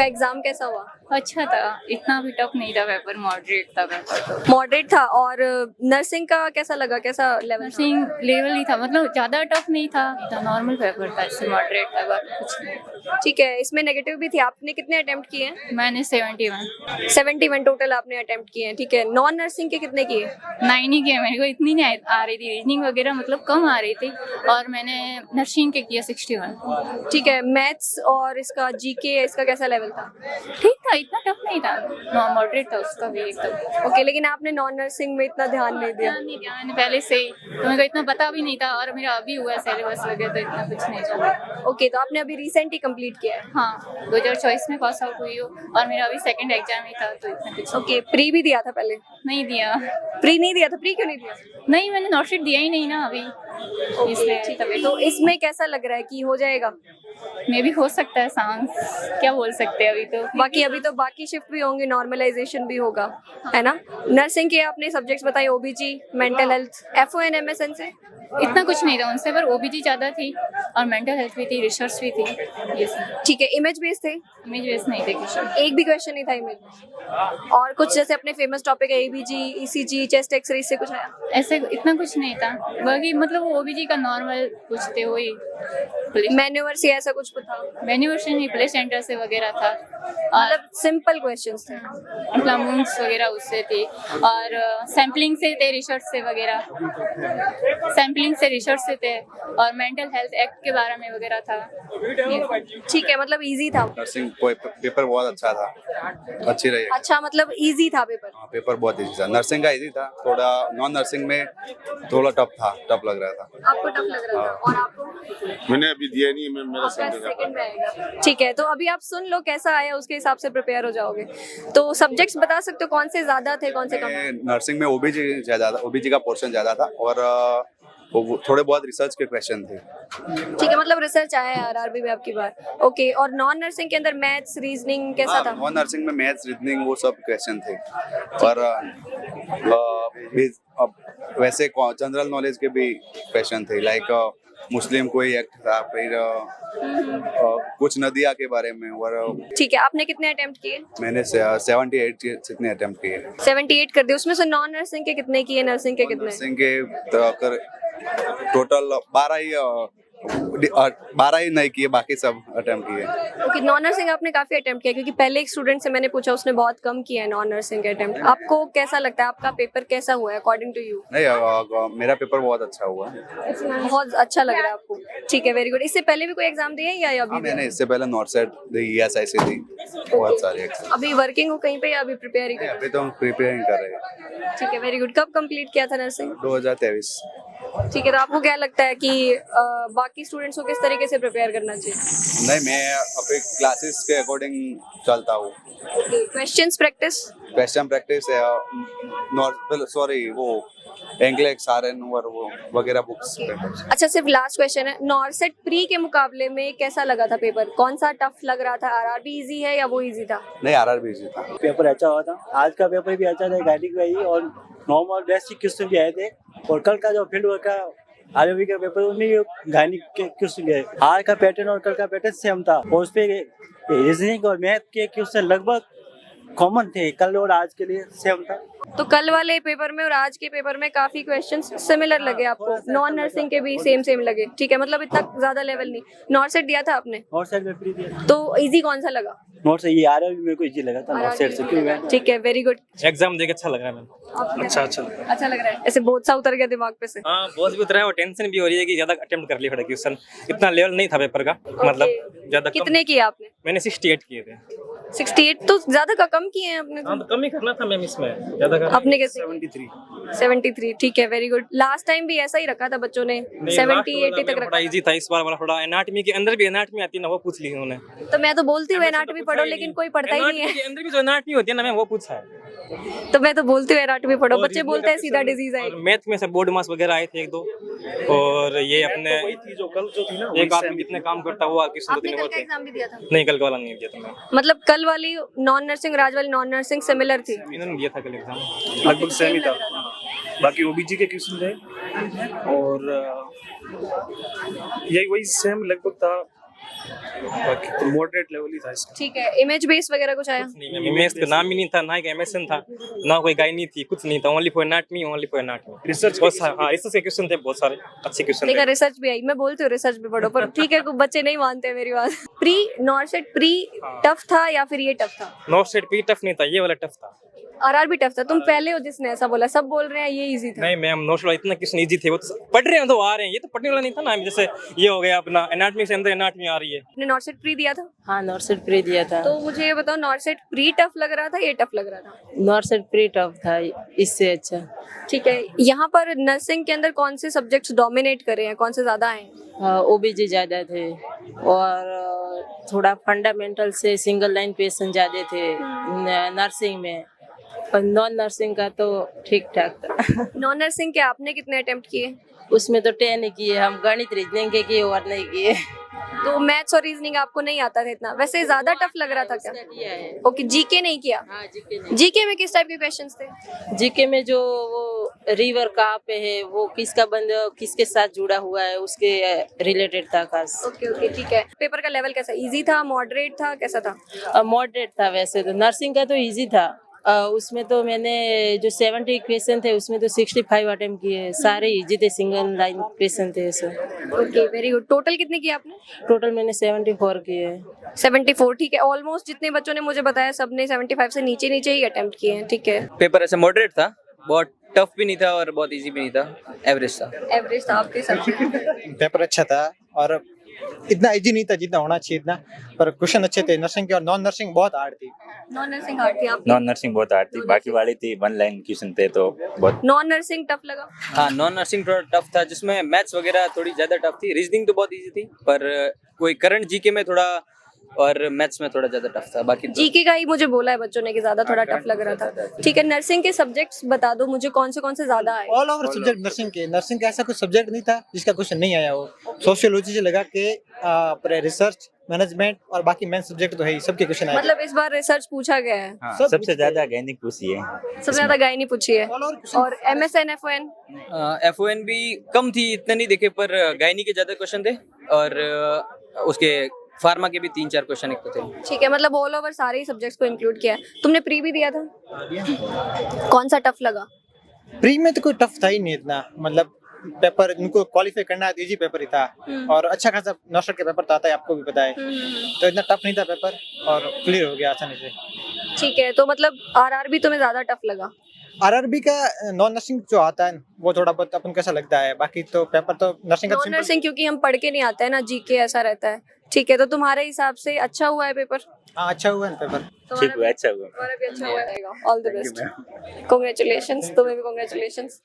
आपका एग्जाम कैसा हुआ? अच्छा था, इतना भी टफ नहीं था पेपर, मॉडरेट था पेपर तो। मॉडरेट था। और नर्सिंग का कैसा लगा, कैसा लेवल? नर्सिंग लेवल ही था, मतलब ज़्यादा टफ नहीं था, नॉर्मल पेपर था, इससे मॉडरेट था, बाकी कुछ नहीं। ठीक है, इसमें नेगेटिव भी थी। आपने कितने अटेम्प्ट किए हैं? मैंने 71 71 टोटल आपने अटेम्प्ट किए हैं। ठीक है, नॉन नर्सिंग के कितने किए? 9 ही किया, मेरे को इतनी नहीं आ रही थी, रीजनिंग वगैरह मतलब कम आ रही थी, और मैंने नर्सिंग के किया 61। ठीक है, मैथ्स और इसका जीके, इसका कैसा लेवल था? ठीक था, इतना टफ नहीं था, मॉडरेट था उसका भी एकदम। ओके, लेकिन आपने नॉन नर्सिंग में इतना ध्यान नहीं दिया। ध्यान नहीं दिया मैंने पहले से ही, तो मेरे को इतना पता भी नहीं था, और मेरा अभी हुआ सिलेबस वगैरह, तो इतना कुछ नहीं चला। ओके, तो आपने अभी रिसेंट ही कंप्लीट किया है? हाँ, 2024 में पास आउट हुई हो, और मेरा अभी सेकंड एग्जाम ही था, तो इतना कुछ ओके, प्री भी दिया था पहले? नहीं दिया। प्री नहीं दिया था? प्री क्यों नहीं दिया? नहीं, मैंने नोट शीट दिया ही नहीं ना अभी, इसलिए ठीक है, तभी। तो इसमें कैसा लग रहा है कि हो जाएगा? मे भी हो सकता है, सांस क्या बोल सकते हैं अभी तो। बाकी अभी तो बाकी शिफ्ट भी होंगे, नॉर्मलाइजेशन भी होगा, है ना? नर्सिंग के आपने सब्जेक्ट्स बताए, ओबीजी, मेंटल हेल्थ, एफओएन, एमएसएन से इतना कुछ नहीं था उनसे, पर ओबीजी ज़्यादा थी, और मेंटल हेल्थ भी थी, रिसर्च भी थी, ये सब। ठीक है, इमेज बेस्ड थे? इमेज बेस नहीं थे क्वेश्चन, एक भी क्वेश्चन नहीं था इमेज में? और कुछ जैसे अपने फेमस टॉपिक है एबीजी, ईसीजी, चेस्ट एक्सरे, इससे कुछ आया? ऐसे इतना कुछ नहीं था, बाकी मतलब वो ओबीजी का नॉर्मल पूछते वही, मैन्यूवर से ऐसा कुछ था? मैन्युअर्शन ही प्ले सेंटर से वगैरह था, और मतलब सिंपल क्वेश्चंस थे? प्लम्स वगैरह उससे थी, और सैम्पलिंग से थे, रिसर्च से वगैरह, सैम्पलिंग से, रिसर्च से थे, और मेंटल हेल्थ एक्ट के बारे में वगैरह था। ठीक है, मतलब इजी था? नर्सिंग पेपर बहुत अच्छा था, अच्छी रही। अच्छा, मतलब इजी था पेपर? हाँ, पेपर बहुत इजी था। नर्सिंग का इजी था, थोड़ा नॉन नर्सिंग में थोड़ा टफ लग रहा था। आपको टफ लग रहा था? और आपको? मैंने अभी दिया नहीं, मैं मेरा आपका सेकंड में आएगा। ठीक है, तो अभी आप सुन लो कैसा आया, उसके हिसाब से प्रिपेयर हो जाओगे। तो सब्जेक्ट्स बता सकते हो कौन से ज्यादा थे, कौन से कम? नर्सिंग में ओबीजी ज्यादा था, ओबीजी का पोर्शन ज्यादा था, और थोड़े बहुत रिसर्च के क्वेश्चन थे। ठीक है, मतलब रिसर्च आया है आरआरबी में आपकी बार। ओके, और नॉन नर्सिंग के अंदर मैथ्स, रीजनिंग कैसा था? नॉन नर्सिंग में मैथ्स, रीजनिंग वो सब क्वेश्चन थे, और वैसे जनरल नॉलेज के भी क्वेश्चन थे, लाइक मुस्लिम कोई एक्ट था, फिर कुछ नदिया के बारे में। और ठीक है, आपने कितने अटेम्प्ट किए? मैंने 78 जितने अटेम्प्ट किए। 78 कर दिए, उसमें से नॉन नर्सिंग के कितने किए, नर्सिंग के कितने? नर्सिंग के टोटल 12 ही नहीं किए, बाकी सब अटेम्प्ट किए। ओके, नॉन नर्सिंग आपने काफी अटेम्प्ट किया, क्योंकि पहले एक स्टूडेंट से मैंने पूछा, उसने बहुत कम किया है नॉन नर्सिंग के अटेम्प्ट। आपको कैसा लगता है, आपका पेपर कैसा हुआ है अकॉर्डिंग टू यू? नहीं, मेरा पेपर बहुत अच्छा हुआ है। बहुत अच्छा लग रहा है आपको? ठीक है, वेरी गुड। इससे पहले भी कोई एग्जाम दिए या अभी? मैंने इससे पहले नॉर्सेट दी, ESIC दी, बहुत सारे एग्जाम। अभी वर्किंग हो कहीं पे या अभी प्रिपेयर ही कर? अभी तो हम प्रिपेयरिंग कर रहे हैं। ठीक है, वेरी गुड। कब कंप्लीट किया था नर्सिंग? 2023। ठीक है, तो आपको क्या लगता है कि बाकी स्टूडेंट्स को किस तरीके से प्रिपेयर करना चाहिए? नहीं, मैं अपने क्लासेस के अकॉर्डिंग चलता हूँ। Questions practice? क्वेश्चन प्रैक्टिस है, वो इंग्लिश, आरएन और वो वगैरह बुक्स। अच्छा, सिर्फ लास्ट क्वेश्चन है, नॉर्सेट प्री के मुकाबले में कैसा लगा था पेपर? कौन सा टफ लग रहा था? आरआरबी इजी है या वो इजी था? नहीं, आरआरबी इजी था। पेपर अच्छा हुआ था, आज का पेपर भी अच्छा था, गाइडिंग भी, और नॉर्मल बेसिक क्वेश्चन भी आए थे, और कल का जो फील्ड वर्क का आरआरबी का पेपर, उसमें गाइडिंग के क्वेश्चन गए। आज का पैटर्न और कल का पैटर्न सेम था, और उस पर रीजनिंग और मैथ के क्वेश्चन लगभग कॉमन थे, कल और आज के लिए सेम था। तो कल वाले पेपर में और आज के पेपर में काफी क्वेश्चंस सिमिलर लगे आपको? नॉन नर्सिंग के भी सेम लगे? ठीक है, मतलब इतना ज्यादा लेवल नहीं। नॉर्सेट दिया था आपने? नॉर्सेट में प्री दिया। तो इजी कौन सा लगा? नॉर्सेट, ये आरआरबी मेरे को इजी लगा था नॉर्सेट से, क्यों? ठीक है, वेरी गुड। एग्जाम देके अच्छा लग रहा है मैम। अच्छा अच्छा लग रहा है, ऐसे बहुत सा उतर गया दिमाग पे से? हाँ, बहुत भी उतरा है, और टेंशन भी हो रही है कि ज्यादा अटेम्प्ट कर लिया क्वेश्चन, इतना लेवल नहीं था पेपर का, मतलब ज्यादा। कितने किए आपने? मैंने 68 किए थे। 68 तो ज्यादा का कम किए हैं आपने? हाँ, तो कम ही करना था मैम, इसमें ज्यादा करना। आपने कैसे? 73। 73, ठीक है, वेरी गुड। लास्ट टाइम भी ऐसा ही रखा था बच्चों ने, 70-80 तक थोड़ा रखा। इजी था, इस बार वाला थोड़ा एनाटॉमी के अंदर भी, एनाटॉमी आती है ना, वो पूछ ली उन्होंने। तो मैं तो बोलती हूँ एनाटॉमी पढ़ो, लेकिन कोई पढ़ता ही नहीं है। के अंदर भी जो एनाटॉमी होती है ना मैम, वो पूछा है। तो मैं तो बोलती हूँ एनाटॉमी पढ़ो, बच्चे बोलते हैं सीधा डिजीज है। मैथ में से बोर्ड मास वगैरह आए थे 1-2, और ये अपने जो कल जो थी ना, एक आदमी कितने काम करता हुआ किसी आपने कल का एग्जाम भी दिया था? नहीं, कल का वाला नहीं दिया था मैं। मतलब कल वाली नॉन नर्सिंग, राज वाली नॉन नर्सिंग सिमिलर थी? इन्होंने दिया था कल एग्जाम। लगभग सेम ही था, बाकी ओबीजी के क्वेश्चन थे, और यही वही सेम लगभग था, बाकी तो मॉडरेट लेवल ही था इसका। ठीक है, इमेज बेस वगैरह कुछ आया? नहीं मैम, इमेज का नाम ही नहीं था, ना एक एमएसएन था, ना कोई गायनी थी, कुछ नहीं था, only for anatomy, only for anatomy. Research बहुत सारे, हाँ रिसर्च के क्वेश्चन थे, बहुत सारे अच्छे क्वेश्चन देखा थे। रिसर्च भी आई, मैं बोलती हूँ रिसर्च भी पढ़ो, पर ठीक है कुछ बच्चे नहीं मानते मेरी बात। प्री नॉर्सेट प्री टफ था या फिर ये टफ था? नॉर्थ साइड भी टफ नहीं था, ये वाला टफ था। आरआर भी टफ था? तुम पहले हो जिसने ऐसा बोला, सब बोल रहे हैं ये इजी था। नहीं मैम, नॉर्थ वाला इतना क्वेश्चन इजी थे, वो तो पढ़ रहे हैं तो आ रहे हैं, ये तो पढ़ने वाला नहीं था ना। जैसे ये हो गया अपना एनाटमी से अंदर एनाटमी आ रही है। आपने नॉर्सेट प्री दिया था? हाँ नॉर्सेट प्री दिया था। तो मुझे ये बताओ, नॉर्सेट प्री टफ लग रहा था, ये टफ लग रहा था? नॉर्सेट प्री टफ था इससे अच्छा। ठीक है, यहाँ पर नर्सिंग के अंदर कौन से सब्जेक्ट्स डोमिनेट कर रहे हैं, कौन से ज्यादा आए हैं? ओबीजी ज्यादा थे और थोड़ा फंडामेंटल से सिंगल लाइन पेशेंट ज्यादा थे नर्सिंग में, और नॉन नर्सिंग का तो ठीक ठाक था। नॉन नर्सिंग के आपने कितने अटेम्प्ट किए? उसमें तो 10 ही किए हम, गणित रीजनिंग के किए और नहीं किए। तो मैथ्स और रीजनिंग आपको नहीं आता था इतना? वैसे ज्यादा टफ लग रहा था क्या? किया है। ओके, जीके नहीं किया? हाँ जीके नहीं। जीके में किस टाइप के क्वेश्चंस थे? जीके में जो वो रिवर कहाँ पे है, वो किसका बंद किसके साथ जुड़ा हुआ है, उसके रिलेटेड था खास। ओके ओके, ठीक है। पेपर का लेवल कैसा, इजी था, मॉडरेट था, कैसा था? मॉडरेट था वैसे तो। नर्सिंग का तो इजी था, उसमें तो मैंने जो 70 क्वेश्चन थे उसमें तो 65 अटेम्प्ट किए, सारे इजी थे, सिंगल लाइन क्वेश्चन थे सब। Okay, very good. टोटल कितने किए आपने? टोटल मैंने 74 किए। 74, ठीक है। ऑलमोस्ट जितने बच्चों ने मुझे बताया सबने 75 से नीचे नीचे ही अटेम्प्ट किए हैं, ठीक है। पेपर ऐसे मॉडरेट था, बहुत टफ भी नहीं था और बहुत इजी भी नहीं था, एवरेज था। एवरेज था आपके साथ? पेपर अच्छा था और इतना इजी नहीं था जितना होना चाहिए इतना, पर क्वेश्चन अच्छे थे। नर्सिंग के और नॉन नर्सिंग बहुत हार्ड थी। नॉन नर्सिंग हार्ड थी आपकी? नॉन नर्सिंग बहुत हार्ड थी, बाकी वाली थी वन लाइन क्वेश्चन थे तो बहुत। नॉन नर्सिंग टफ लगा? हाँ, नॉन नर्सिंग थोड़ा टफ था, जिसमें मैथ्स वगैरह थोड़ी ज्यादा टफ थी। रीजनिंग तो बहुत इजी थी, पर कोई करंट जीके में थोड़ा और मैथ्स में थोड़ा ज्यादा टफ था। बाकी जीके का ही मुझे बोला है बच्चों ने कि ज्यादा थोड़ा टफ लग रहा था। ठीक है, नर्सिंग के सब्जेक्ट्स बता दो मुझे, कौन से ज्यादा आए? ऑल ओवर सब्जेक्ट नर्सिंग का ऐसा कुछ सब्जेक्ट नहीं था जिसका क्वेश्चन नहीं आया हो। सोशियोलॉजी से लगा के रिसर्च मैनेजमेंट और बाकी मेन सब्जेक्ट तो है ही, सबके क्वेश्चन आए। मतलब इस बार रिसर्च पूछा गया है? हाँ, सब सबसे ज्यादा गैनिक पूछी है, सबसे ज्यादा गायनी पूछी है। और MSN FON? FON भी कम थी, इतने नहीं देखे, पर गायनी के ज्यादा क्वेश्चन थे और उसके फार्मा के भी 3-4 क्वेश्चन एक तो थे। ठीक है, मतलब ऑल ओवर सारे ही सब्जेक्ट्स को इंक्लूड किया है। तुमने प्री भी दिया था? कौन सा टफ लगा? प्री में तो कोई टफ था ही नहीं इतना, मतलब पेपर इनको क्वालिफाई करना है तो इजी पेपर ही था और अच्छा खासा नॉर्सेट के पेपर तो आता है, आपको भी पता है, तो इतना टफ नहीं था पेपर और क्लियर हो गया आसानी से। ठीक है, तो मतलब RR भी तुम्हें ज्यादा टफ लगा? आरआरबी का नॉन नर्सिंग जो आता है वो थोड़ा बहुत अपन कैसा लगता है, बाकी तो पेपर तो नर्सिंग का नॉन नर्सिंग क्योंकि हम पढ़ के नहीं आते हैं ना, जीके ऐसा रहता है। ठीक है, तो तुम्हारे हिसाब से अच्छा हुआ है पेपर? हाँ अच्छा हुआ है पेपर। ठीक हुआ, अच्छा हुआ। तुम्हारा भी अच्छा हुआ रहेगा। All the best, congratulations. तुम्हें भी कांग्रेचुलेशंस।